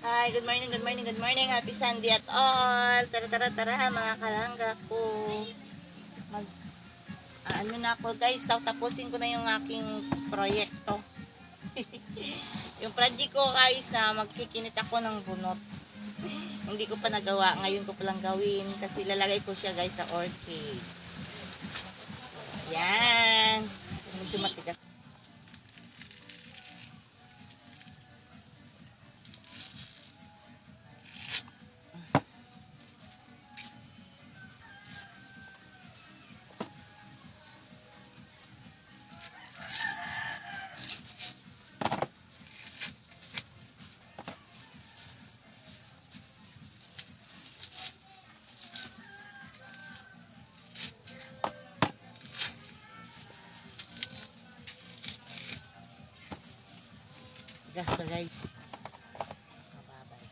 Hi, good morning, good morning, good morning. Happy Sunday at all. Tara, tara, tara, mga kalangga ko. Mag, ano na ako guys, tapusin ko na yung aking proyekto. Yung project ko guys na magkikinit ako ng bunot. Hindi ko pa nagawa, ngayon ko palang gawin kasi lalagay ko siya guys sa orchid. Yan. Medyo matigas. Gas pa guys. Mababay.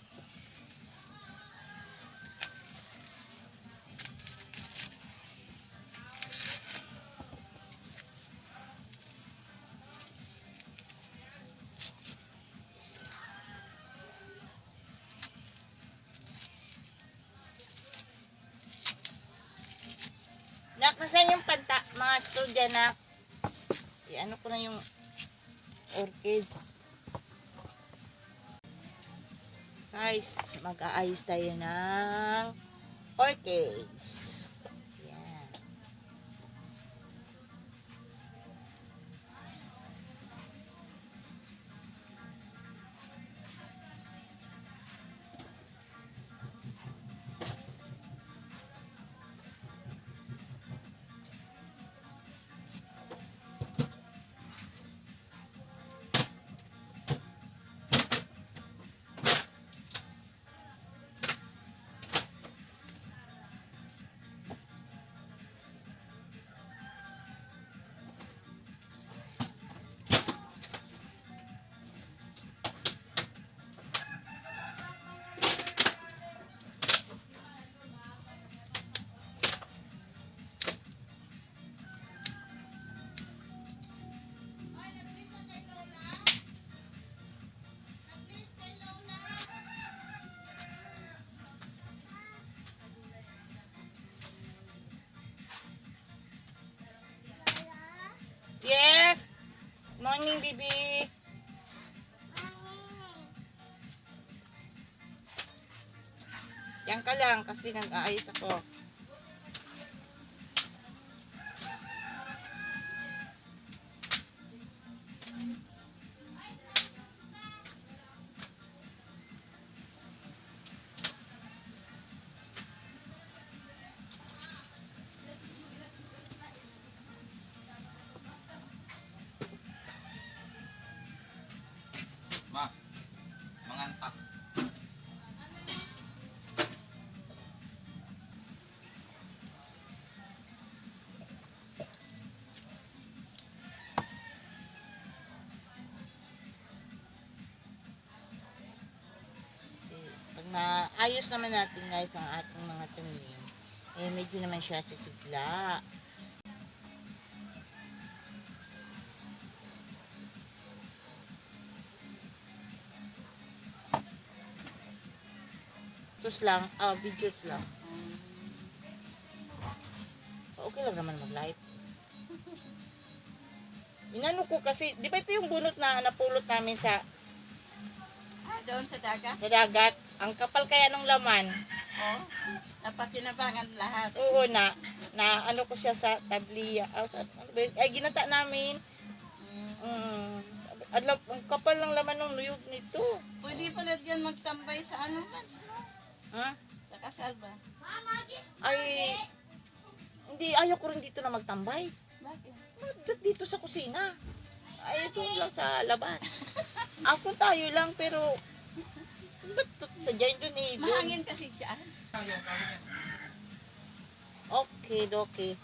Nak, nasaan yung panta, mga student na ano ko na yung orchids. Guys, mag-aayos tayo ng orchids. Yan. Yes. Morning, baby. Yan ka lang kasi nag-aayos ako. Ma, mangantak. Pag naayos naman natin guys ang ating mga tanim, eh medyo naman siya sisigla. Tapos lang, videos lang. Okay lang naman mag-live. Inano ko kasi, di ba ito yung bunot na napulot namin sa Doon sa dagat? sa dagat? Ang kapal kaya ng laman. Oo. Napakinabangan lahat. Oo na ano ko siya sa tabliya. Ay ginata namin. Ang kapal ng laman ng nuyog nito. Pwede pala dyan magtambay sa ano man, no? Ha? Sa kasal ba? Ay hindi, ayaw ko rin dito na magtambay. Bakit? Dito sa kusina. Ay doon lang sa labas. Ako tayo lang pero ba't sa dyan doon eh? Mahangin kasi dyan. Okay, okay.